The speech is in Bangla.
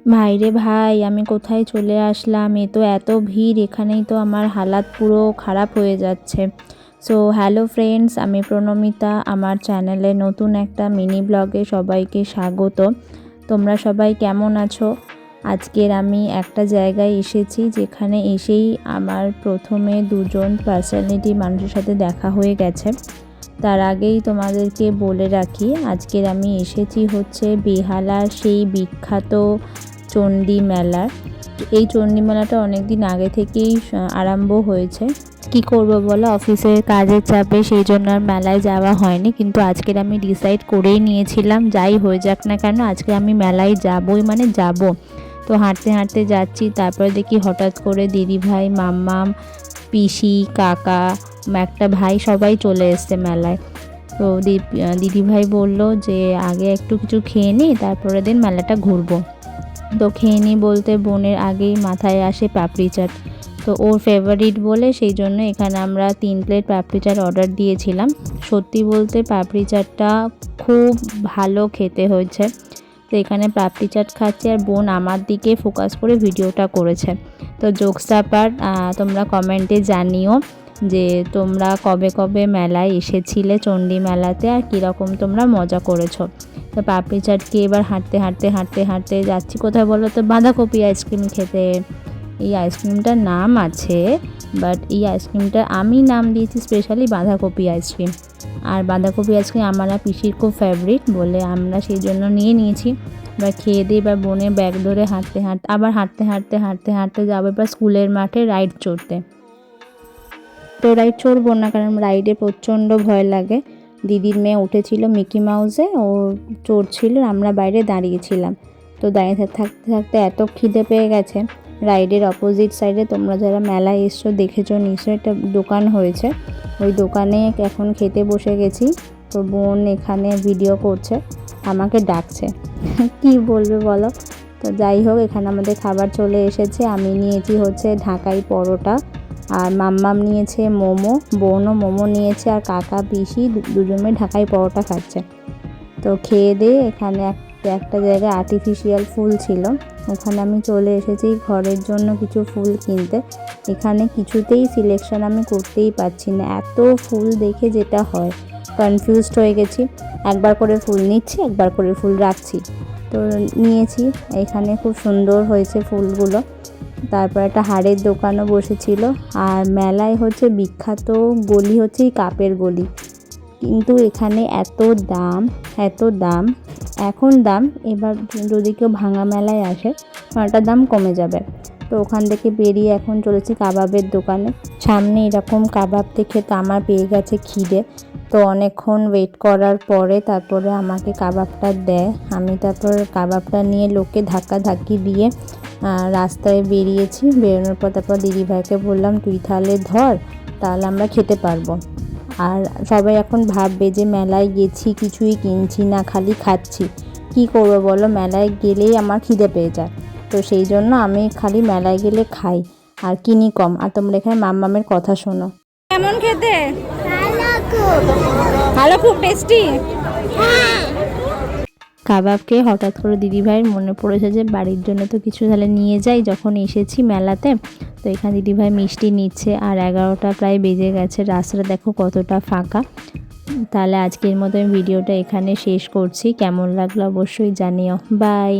ভাইরে ভাই, আমি কোথায় চলে আসলাম! এ তো এত ভিড়, এখানেই তো আমার হালাত পুরো খারাপ হয়ে যাচ্ছে। সো হ্যালো ফ্রেন্ডস, আমি প্রণমিতা। আমার চ্যানেলে নতুন একটা মিনি ব্লগে সবাইকে স্বাগত। তোমরা সবাই কেমন আছো? আজকের আমি একটা জায়গায় এসেছি, যেখানে এসেই আমার প্রথমে দুজন পার্সোনালিটি মানুষের সাথে দেখা হয়ে গেছে। তার আগেই তোমাদেরকে বলে রাখি, আজকের আমি এসেছি হচ্ছে বেহালার সেই বিখ্যাত চণ্ডী মেলার। এই চণ্ডী মেলাটা অনেক দিন আগে থেকেই আরম্ভ হয়েছে। কি করব বলো, অফিসের কাজের চাপে সেই জন্য আর মেলায় যাওয়া হয়নি, কিন্তু আজকের আমি ডিসাইড করেই নিয়েছিলাম, যাই হয়ে যাক না কেন আজকে আমি মেলায় যাবই, মানে যাব। তো হাঁটতে হাঁটতে যাচ্ছি, তারপরে দেখি হঠাৎ করে দিদিভাই, মাম্মাম, পিসি, কাকা, একটা ভাই সবাই চলে এসছে মেলায়। তো দিদিভাই বলল যে আগে একটু কিছু খেয়ে নিই, তারপরে দিন মেলাটা ঘুরবো। তো খেয়ে নিই বলতে বোনের আগেই মাথায় আসে পাপড়ি চাট। তো ওর ফেভারিট বলে সেই জন্য এখানে আমরা 3 প্লেট পাপড়ি চাট অর্ডার দিয়েছিলাম। সত্যি বলতে পাপড়ি চাটটা খুব ভালো খেতে হয়েছে। তো এখানে পাপড়ি চাট খাচ্ছি, আর বোন আমার দিকে ফোকাস করে ভিডিওটা করেছে। তো জোকসটা পার্ট, তোমরা কমেন্টে জানিও যে তোমরা কবে কবে মেলায় এসেছিলে, চণ্ডী মেলাতে, আর কীরকম তোমরা মজা করেছো। তো পাপড়ি চাট খেয়ে এবার হাঁটতে হাঁটতে হাঁটতে হাঁটতে যাচ্ছি কোথায় বলো তো, বাঁধাকপি আইসক্রিম খেতে। এই আইসক্রিমটার নাম আছে, বাট এই আইসক্রিমটা আমি নাম দিয়েছি স্পেশালি বাঁধাকপি আইসক্রিম। আর বাঁধাকপি আইসক্রিম আমার আর পিসির খুব ফেভারিট বলে আমরা সেই জন্য নিয়ে নিয়েছি। এবার খেয়ে দিয়ে এবার বোনের ব্যাগ ধরে হাঁটতে হাঁটতে আবার হাঁটতে হাঁটতে হাঁটতে হাঁটতে যাবো এবার স্কুলের মাঠে রাইড চড়তে। তো রাইড চড়বো না, কারণ রাইডে প্রচণ্ড ভয় লাগে। দিদির মেয়ে উঠেছিল মিকি মাউসে, ও চড়ছিল, আমরা বাইরে দাঁড়িয়েছিলাম। তো দাঁড়িয়ে থাকতে থাকতে এত খিদে পেয়ে গেছে। রাইডের অপোজিট সাইডে তোমরা যারা মেলায় এসছো দেখেছো নিশ্চয়ই, একটা দোকান হয়েছে, ওই দোকানে এখন খেতে বসে গেছি। তো বোন এখানে ভিডিও করছে, আমাকে ডাকছে কি বলবে বলো। তো যাই হোক, এখানে আমাদের খাবার চলে এসেছে। আমি নিয়েছি হচ্ছে ঢাকাই পরোটা, আর মাম্মাম নিয়েছে মোমো, বোনও মোমো নিয়েছে, আর কাকা পিসি দুজনে ঢাকাই পরোটা খাচ্ছে। তো খেয়ে দিয়ে এখানে একটা জায়গায় আর্টিফিশিয়াল ফুল ছিল, ওখানে আমি চলে এসেছি ঘরের জন্য কিছু ফুল কিনতে। এখানে কিছুতেই সিলেকশন আমি করতেই পারছি না, এত ফুল দেখে যেটা হয় কনফিউজড হয়ে গেছি। একবার করে ফুল নিচ্ছি, একবার করে ফুল রাখছি। তো নিয়েছি, এখানে খুব সুন্দর হয়েছে ফুলগুলো। তারপর একটা হাড়ের দোকানও বসেছিল। আর মেলায় হচ্ছে বিখ্যাত গলি হচ্ছে এই কাপের গলি, কিন্তু এখানে এত দাম, এত দাম, এখন দাম, এবার যদি কেউ ভাঙা মেলায় আসে ওটার দাম কমে যাবে। তো ওখান থেকে বেরিয়ে এখন চলেছি কাবাবের দোকানে। সামনে এরকম কাবাব দেখে তো আমার পেয়ে গেছে খিদে। তো অনেকক্ষণ ওয়েট করার পরে তারপরে আমাকে কাবাবটা দেয়। আমি তারপর কাবাবটা নিয়ে লোককে ধাক্কাধাক্কি দিয়ে রাস্তায় বেরিয়েছি। বেরোনোর পর তারপর দিদিভাইকে বললাম তুই তাহলে ধর, তাহলে আমরা খেতে পারবো। আর সবাই এখন ভাববে যে মেলায় গেছি কিছুই কিনছি না, খালি খাচ্ছি। কি করবো বলো, মেলায় গেলেই আমার খিদে পেয়ে যায়। তো সেই জন্য আমি খালি মেলায় গেলে খাই আর কিনি কম। আর তোমরা এখানে মাম্মামের কথা শোনো। কেমন খেতে? ভালো, খুব টেস্টি। কাবাবকে হঠাৎ করে দিদিভাইয়ের মনে পড়েছে যে বাড়ির জন্য তো কিছু তাহলে নিয়ে যাই যখন এসেছি মেলাতে। তো এখানে দিদিভাই মিষ্টি নিচ্ছে, আর 11টা প্রায় বেজে গেছে। রাস্তাটা দেখো কতটা ফাঁকা। তাহলে আজকের মতো ভিডিওটা এখানে শেষ করছি। কেমন লাগলো অবশ্যই জানিও। বাই।